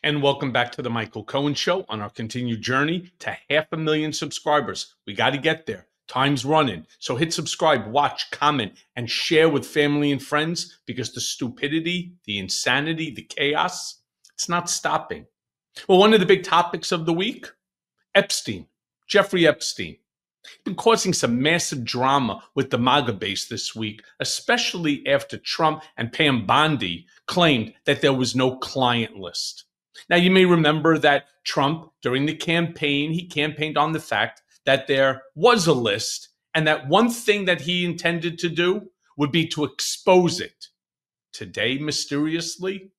And welcome back to the Michael Cohen Show on our continued journey to 500,000 subscribers. We got to get there. Time's running. So hit subscribe, watch, comment, and share with family and friends because the stupidity, the insanity, the chaos, it's not stopping. Well, one of the big topics of the week, Epstein, Jeffrey Epstein. Been causing some massive drama with the MAGA base this week, especially after Trump and Pam Bondi claimed that there was no client list. Now, you may remember that Trump, during the campaign, he campaigned on the fact that there was a list and that one thing that he intended to do would be to expose it. Today, mysteriously,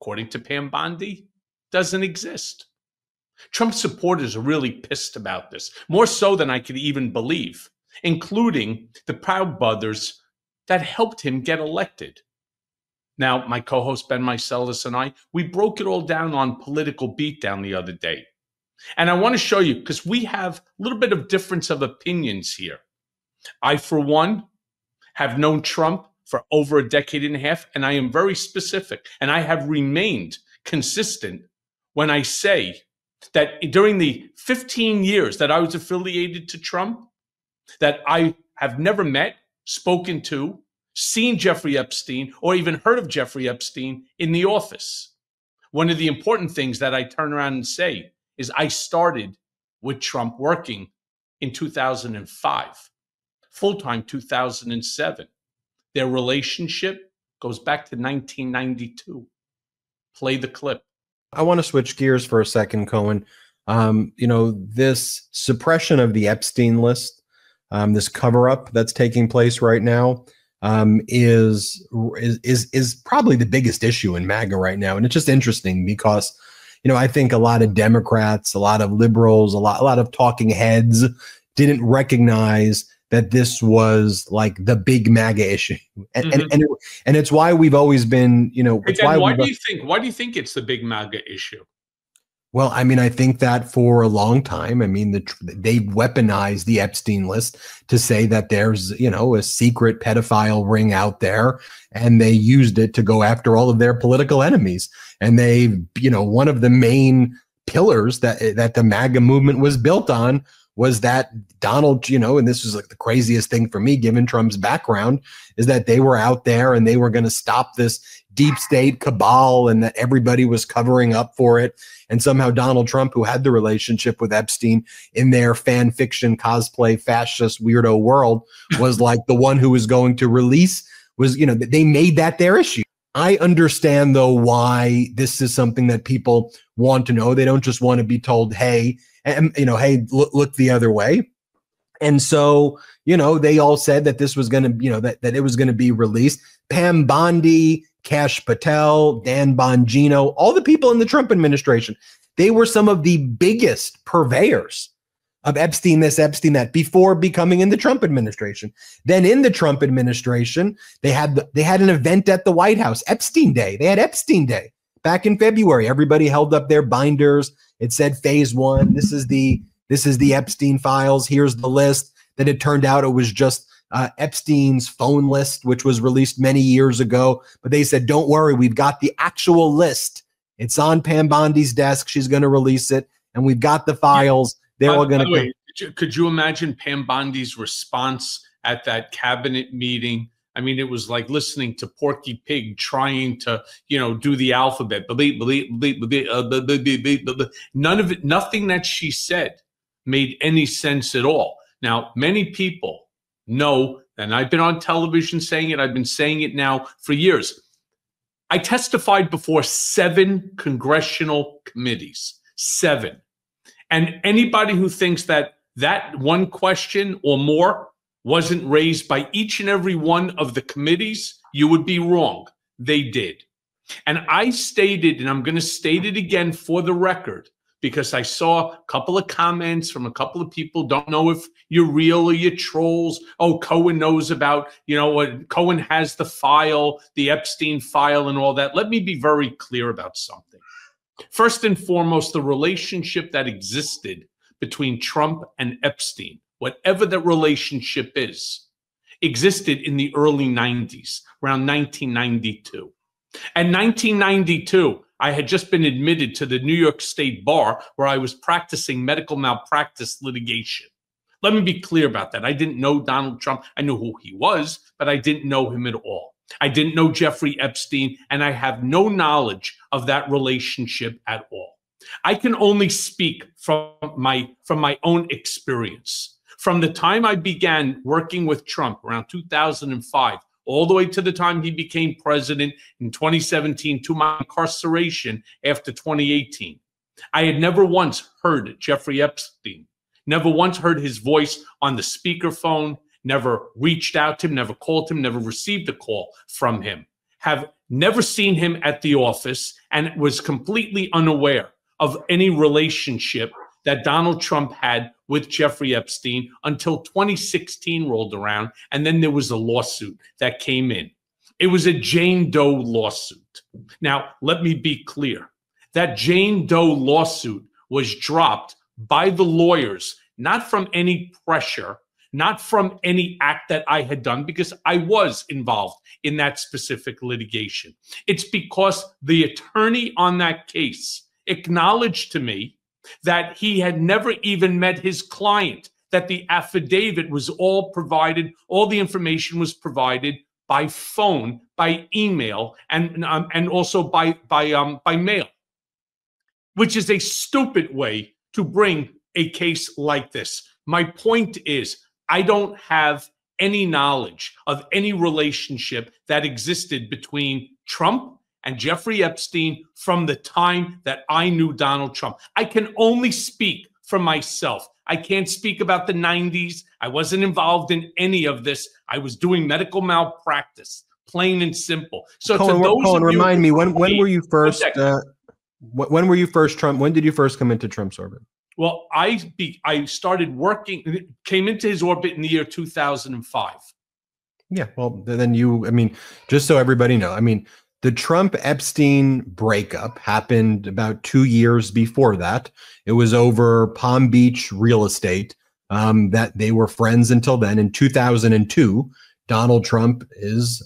according to Pam Bondi, doesn't exist. Trump supporters are really pissed about this, more so than I could even believe, including the Proud Brothers that helped him get elected. Now, my co-host Ben Meiselas and I, we broke it all down on Political Beatdown the other day. And I want to show you, because we have a little bit of difference of opinions here. I, for one, have known Trump for over a decade and a half, and I am very specific. And I have remained consistent when I say that during the 15 years that I was affiliated to Trump, that I have never met, spoken to, seen Jeffrey Epstein, or even heard of Jeffrey Epstein in the office. One of the important things that I turn around and say is I started with Trump working in 2005, full-time 2007. Their relationship goes back to 1992. Play the clip. I want to switch gears for a second, Cohen. This suppression of the Epstein list, this cover-up that's taking place right now, is probably the biggest issue in MAGA right now. And it's just interesting because, I think a lot of Democrats, a lot of liberals, a lot of talking heads didn't recognize that this was like the big MAGA issue. And it's why we've always been, why do you think it's the big MAGA issue? Well, I think that for a long time, they weaponized the Epstein list to say that there's, a secret pedophile ring out there, and they used it to go after all of their political enemies. And they, one of the main pillars that the MAGA movement was built on was that Donald, and this was like the craziest thing for me, given Trump's background, is that they were out there and they were going to stop this deep state cabal and that everybody was covering up for it. And somehow Donald Trump, who had the relationship with Epstein in their fan fiction, cosplay, fascist, weirdo world, was like the one who was going to release, they made that their issue. I understand, though, why this is something that people want to know. They don't just want to be told, hey, hey, look the other way. And so, they all said that this was going to, that it was going to be released. Pam Bondi, Kash Patel, Dan Bongino, all the people in the Trump administration, they were some of the biggest purveyors of Epstein this, Epstein that, before becoming in the Trump administration. Then in the Trump administration, they had an event at the White House, Epstein Day. They had Epstein Day back in February. Everybody held up their binders. It said phase 1. This is the Epstein files. Here's the list. Then it turned out it was just Epstein's phone list, which was released many years ago. But they said, don't worry, we've got the actual list. It's on Pam Bondi's desk. She's going to release it. And we've got the files. They're all going to. Could you imagine Pam Bondi's response at that cabinet meeting? It was like listening to Porky Pig trying to, do the alphabet. None of it, nothing that she said made any sense at all. Now, many people know, and I've been on television saying it, I've been saying it now for years. I testified before 7 congressional committees, 7. And anybody who thinks that one question or more wasn't raised by each and every one of the committees, you would be wrong. They did. And I stated, and I'm going to state it again for the record, because I saw a couple of comments from a couple of people, don't know if you're real or you're trolls. Oh, Cohen knows about, Cohen has the file, the Epstein file and all that. Let me be very clear about something. First and foremost, the relationship that existed between Trump and Epstein, whatever that relationship is, existed in the early 90s, around 1992. And 1992, I had just been admitted to the New York State Bar where I was practicing medical malpractice litigation. Let me be clear about that. I didn't know Donald Trump. I knew who he was, but I didn't know him at all. I didn't know Jeffrey Epstein, and I have no knowledge of that relationship at all. I can only speak from my own experience. From the time I began working with Trump around 2005, all the way to the time he became president in 2017, to my incarceration after 2018, I had never once heard Jeffrey Epstein, never once heard his voice on the speakerphone, never reached out to him, never called him, never received a call from him, have never seen him at the office, and was completely unaware of any relationship that Donald Trump had with Jeffrey Epstein until 2016 rolled around, and then there was a lawsuit that came in. It was a Jane Doe lawsuit. Now, let me be clear. That Jane Doe lawsuit was dropped by the lawyers, not from any pressure, not from any act that I had done, because I was involved in that specific litigation. It's because the attorney on that case acknowledged to me that he had never even met his client, that the affidavit was all provided, all the information was provided by phone, by email, and also by mail, which is a stupid way to bring a case like this. My point is, I don't have any knowledge of any relationship that existed between Trump and Jeffrey Epstein from the time that I knew Donald Trump. I can only speak for myself. I can't speak about the 90s. I wasn't involved in any of this. I was doing medical malpractice, plain and simple. So Cohen, remind me, when were you first? When were you first Trump? When did you first come into Trump's orbit? Well, I started working, came into his orbit in the year 2005. Yeah, well, then just so everybody know, the Trump-Epstein breakup happened about 2 years before that. It was over Palm Beach real estate, that they were friends until then. In 2002, Donald Trump is,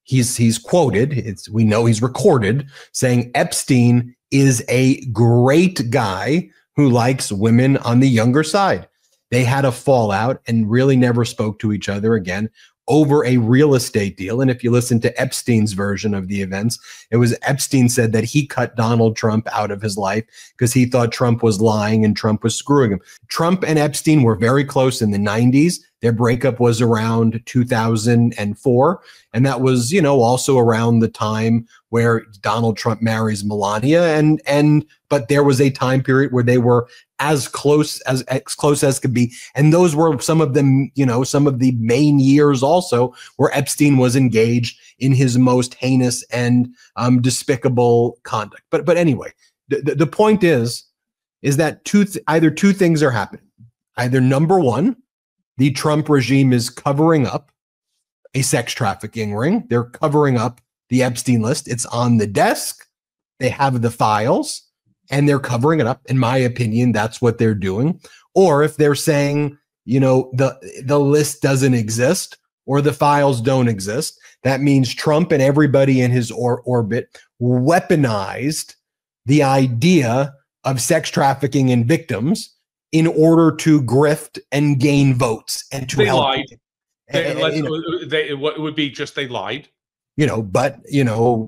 he's quoted, we know he's recorded, saying Epstein is a great guy who likes women on the younger side. They had a fallout and really never spoke to each other again over a real estate deal. And if you listen to Epstein's version of the events, it was Epstein said that he cut Donald Trump out of his life because he thought Trump was lying and Trump was screwing him. Trump and Epstein were very close in the 90s. Their breakup was around 2004. And that was, also around the time where Donald Trump marries Melania. But there was a time period where they were as close as could be. And those were some of them, some of the main years also where Epstein was engaged in his most heinous and despicable conduct. But anyway, the point is that either two things are happening. Either number one, the Trump regime is covering up a sex trafficking ring. They're covering up the Epstein list. It's on the desk. They have the files and they're covering it up. In my opinion, that's what they're doing. Or if they're saying, the list doesn't exist or the files don't exist, that means Trump and everybody in his orbit weaponized the idea of sex trafficking and victims in order to grift and gain votes and to help. Lied. What would be just they lied. But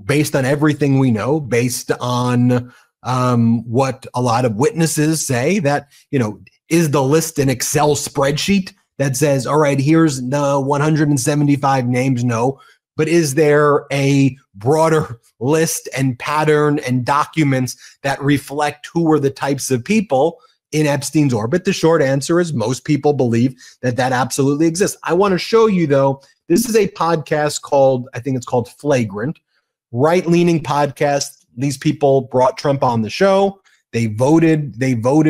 based on everything we know, based on what a lot of witnesses say, that is the list an Excel spreadsheet that says, all right, here's the 175 names? No. But is there a broader list and pattern and documents that reflect who were the types of people in Epstein's orbit? The short answer is most people believe that absolutely exists. I want to show you, though, this is a podcast called, I think it's called Flagrant, right-leaning podcast. These people brought Trump on the show. They voted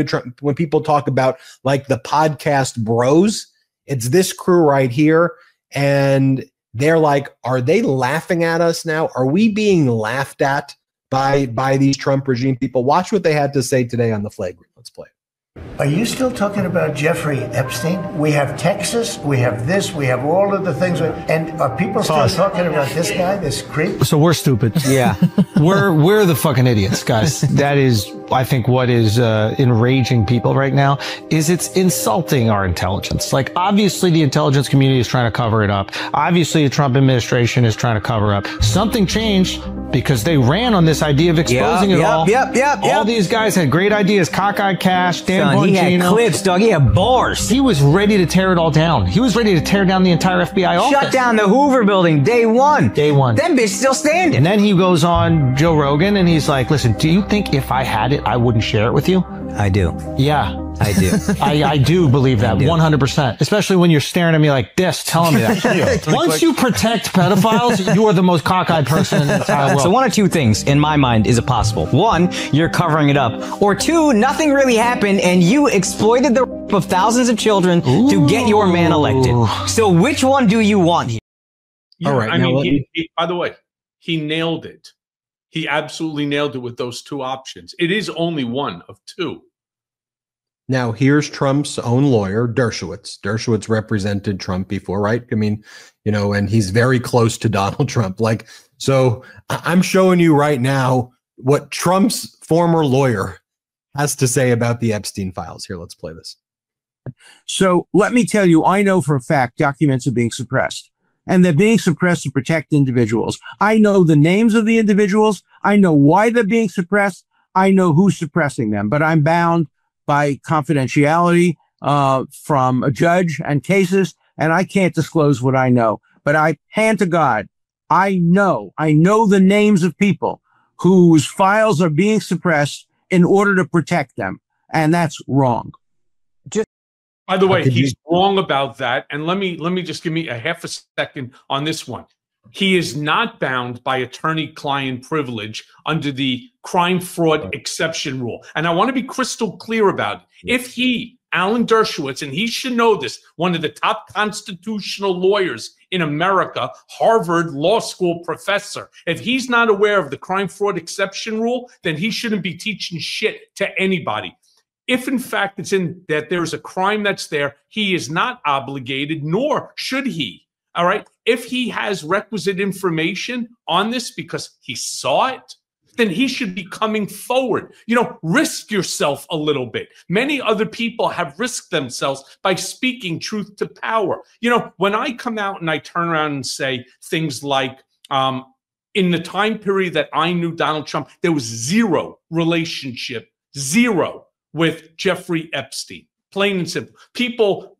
Trump. When people talk about like the podcast bros, it's this crew right here. And they're like, are they laughing at us now? Are we being laughed at by these Trump regime people? Watch what they had to say today on the Flagrant. Let's play it. Are you still talking about Jeffrey Epstein? We have Texas, we have this, we have all of the things. And are people still talking about this guy, this creep? So we're stupid. Yeah. we're the fucking idiots, guys. That is, I think, what is enraging people right now is it's insulting our intelligence. Like, obviously the intelligence community is trying to cover it up. Obviously the Trump administration is trying to cover up. Something changed because they ran on this idea of exposing it all. All these guys had great ideas. Cockeyed Cash, Dan Bongino. He had clips, dog. He had bars. He was ready to tear it all down. He was ready to tear down the entire FBI office. Shut down the Hoover building day one. Day one. That bitch still standing. And then he goes on Joe Rogan and he's like, listen, do you think if I had it, I wouldn't share it with you? I do. Yeah. I do. I do believe that 100%, especially when you're staring at me like this, telling me that. Once you protect pedophiles, you are the most cockeyed person in the entire world. So one of two things, in my mind, is it possible. One, you're covering it up. Or two, nothing really happened and you exploited the rape of thousands of children to get your man elected. So which one do you want here? Yeah, all right. I mean, by the way, he nailed it. He absolutely nailed it with those two options. It is only one of two. Now, here's Trump's own lawyer, Dershowitz. Dershowitz represented Trump before, right? I mean, you know, and he's very close to Donald Trump. Like, so I'm showing you right now what Trump's former lawyer has to say about the Epstein files. Here, let's play this. So let me tell you, I know for a fact documents are being suppressed. And they're being suppressed to protect individuals. I know the names of the individuals. I know why they're being suppressed. I know who's suppressing them. But I'm bound by confidentiality from a judge and cases, and I can't disclose what I know. But I hand to God, I know the names of people whose files are being suppressed in order to protect them, and that's wrong. By the way, he's wrong about that. And let me just give me a half a second on this one. He is not bound by attorney-client privilege under the crime fraud exception rule. And I want to be crystal clear about it. If he, Alan Dershowitz, and he should know this, one of the top constitutional lawyers in America, Harvard Law School professor, if he's not aware of the crime fraud exception rule, then he shouldn't be teaching shit to anybody. If in fact it's in that there's a crime that's there, he is not obligated, nor should he. All right. If he has requisite information on this because he saw it, then he should be coming forward. You know, risk yourself a little bit. Many other people have risked themselves by speaking truth to power. You know, when I come out and I turn around and say things like, in the time period that I knew Donald Trump, there was zero relationship, zero, with Jeffrey Epstein. Plain and simple. People,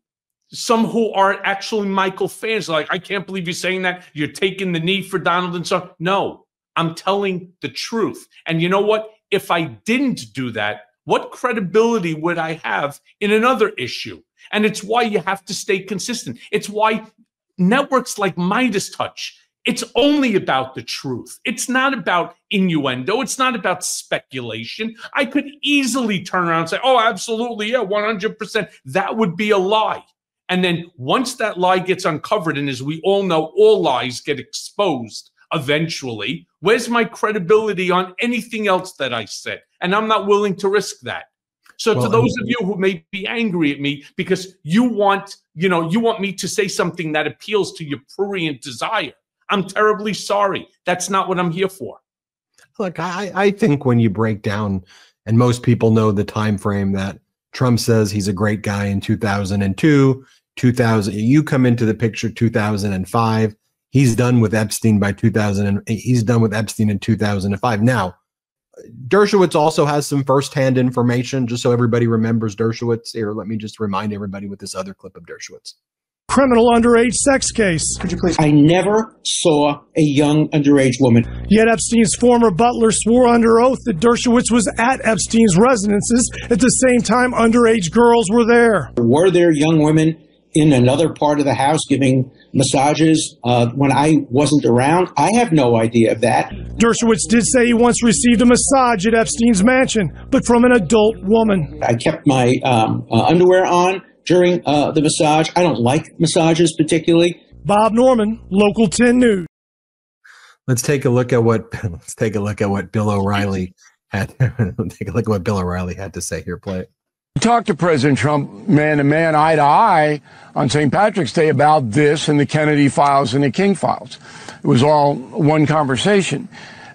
some who are actually Michael fans, are like, I can't believe you're saying that. You're taking the knee for Donald and so. No, I'm telling the truth. And you know what? If I didn't do that, what credibility would I have in another issue? And it's why you have to stay consistent. It's why networks like Midas Touch, it's only about the truth. It's not about innuendo. It's not about speculation. I could easily turn around and say, oh, absolutely, yeah, 100%. That would be a lie. And then once that lie gets uncovered, and as we all know, all lies get exposed eventually, where's my credibility on anything else that I said? And I'm not willing to risk that. So to those of you who may be angry at me because you want me to say something that appeals to your prurient desire, I'm terribly sorry. That's not what I'm here for. Look, I think when you break down, and most people know the time frame that Trump says he's a great guy in 2002, 2000. You come into the picture 2005. He's done with Epstein by 2000. He's done with Epstein in 2005. Now, Dershowitz also has some firsthand information. Just so everybody remembers Dershowitz here, let me just remind everybody with this other clip of Dershowitz. Criminal underage sex case. Could you please? I never saw a young underage woman. Yet Epstein's former butler swore under oath that Dershowitz was at Epstein's residences at the same time underage girls were there. Were there young women in another part of the house giving massages when I wasn't around? I have no idea of that. Dershowitz did say he once received a massage at Epstein's mansion, but from an adult woman. I kept my underwear on during the massage. I don't like massages particularly. Bob Norman, Local 10 News. Let's take a look at what Bill O'Reilly had. Take a look at what Bill O'Reilly had to say here. Play it. Talked to President Trump man to man, eye to eye on St. Patrick's Day about this and the Kennedy files and the King files. It was all one conversation.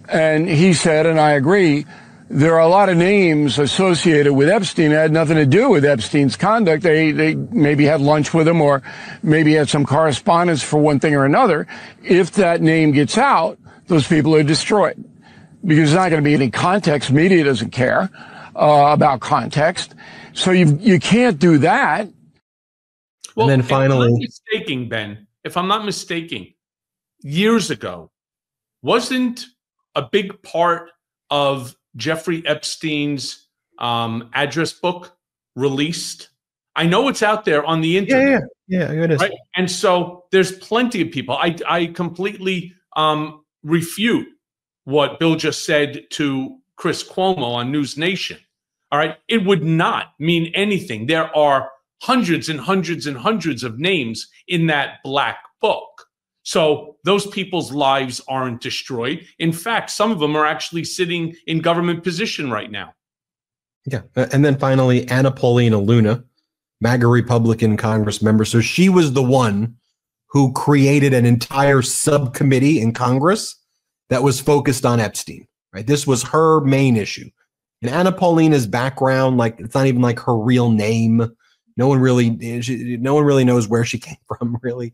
And he said, and I agree, there are a lot of names associated with Epstein that had nothing to do with Epstein's conduct. They maybe had lunch with him or maybe had some correspondence for one thing or another. If that name gets out, those people are destroyed because there's not going to be any context. Media doesn't care about context. So you can't do that. Well, and then finally, if I'm not mistaken, years ago, wasn't a big part of Jeffrey Epstein's address book released? I know it's out there on the internet. Yeah, it is. Right? And so there's plenty of people. I completely refute what Bill just said to Chris Cuomo on News Nation. All right. It would not mean anything. There are hundreds and hundreds and hundreds of names in that black book. So those people's lives aren't destroyed. In fact, some of them are actually sitting in government position right now. Yeah. And then finally, Anna Paulina Luna, MAGA Republican Congress member. So she was the one who created an entire subcommittee in Congress that was focused on Epstein, right? This was her main issue. And Anna Paulina's background, like, it's not even like her real name. No one really knows where she came from, really.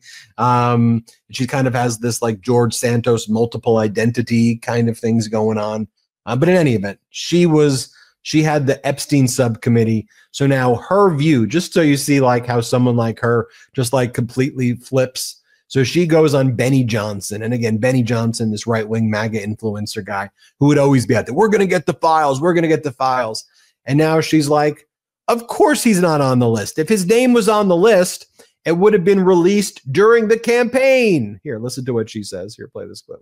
She kind of has this like George Santos multiple identity kind of things going on. But in any event, she had the Epstein subcommittee. So now her view, just so you see like how someone like her just like completely flips. So she goes on Benny Johnson. And again, Benny Johnson, this right-wing MAGA influencer guy who would always be out there. We're going to get the files. We're going to get the files. And now she's like, of course he's not on the list. If his name was on the list, it would have been released during the campaign. Here, listen to what she says. Here, play this clip.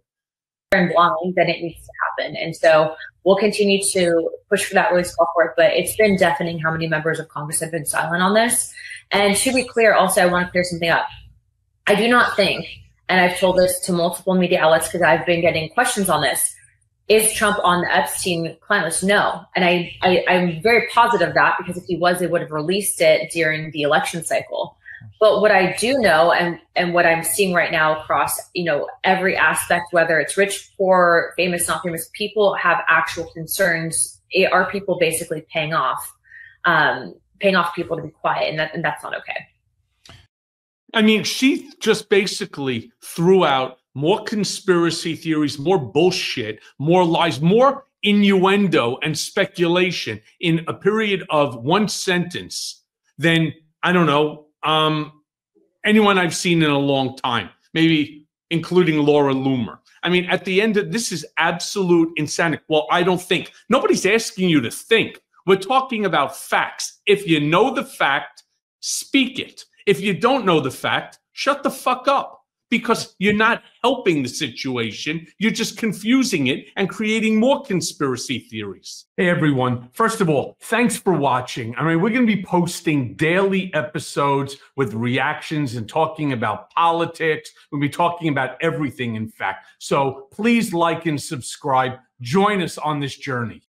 And blind, then it needs to happen. And so we'll continue to push for that, really call for it. But it's been deafening how many members of Congress have been silent on this. And to be clear, also, I want to clear something up. I do not think, and I've told this to multiple media outlets because I've been getting questions on this, is Trump on the Epstein client list? No. And I'm very positive of that because if he was, they would have released it during the election cycle. But what I do know and what I'm seeing right now across, every aspect, whether it's rich, poor, famous, not famous, people have actual concerns. Are people basically paying off people to be quiet? And that's not okay. I mean, she just basically threw out more conspiracy theories, more bullshit, more lies, more innuendo and speculation in a period of one sentence than, I don't know, anyone I've seen in a long time, maybe including Laura Loomer. I mean, at the end of this is absolute insanity. Well, I don't think. Nobody's asking you to think. We're talking about facts. If you know the fact, speak it. If you don't know the fact, shut the fuck up because you're not helping the situation. You're just confusing it and creating more conspiracy theories. Hey, everyone. First of all, thanks for watching. I mean, we're going to be posting daily episodes with reactions and talking about politics. We'll be talking about everything, in fact. So please like and subscribe. Join us on this journey.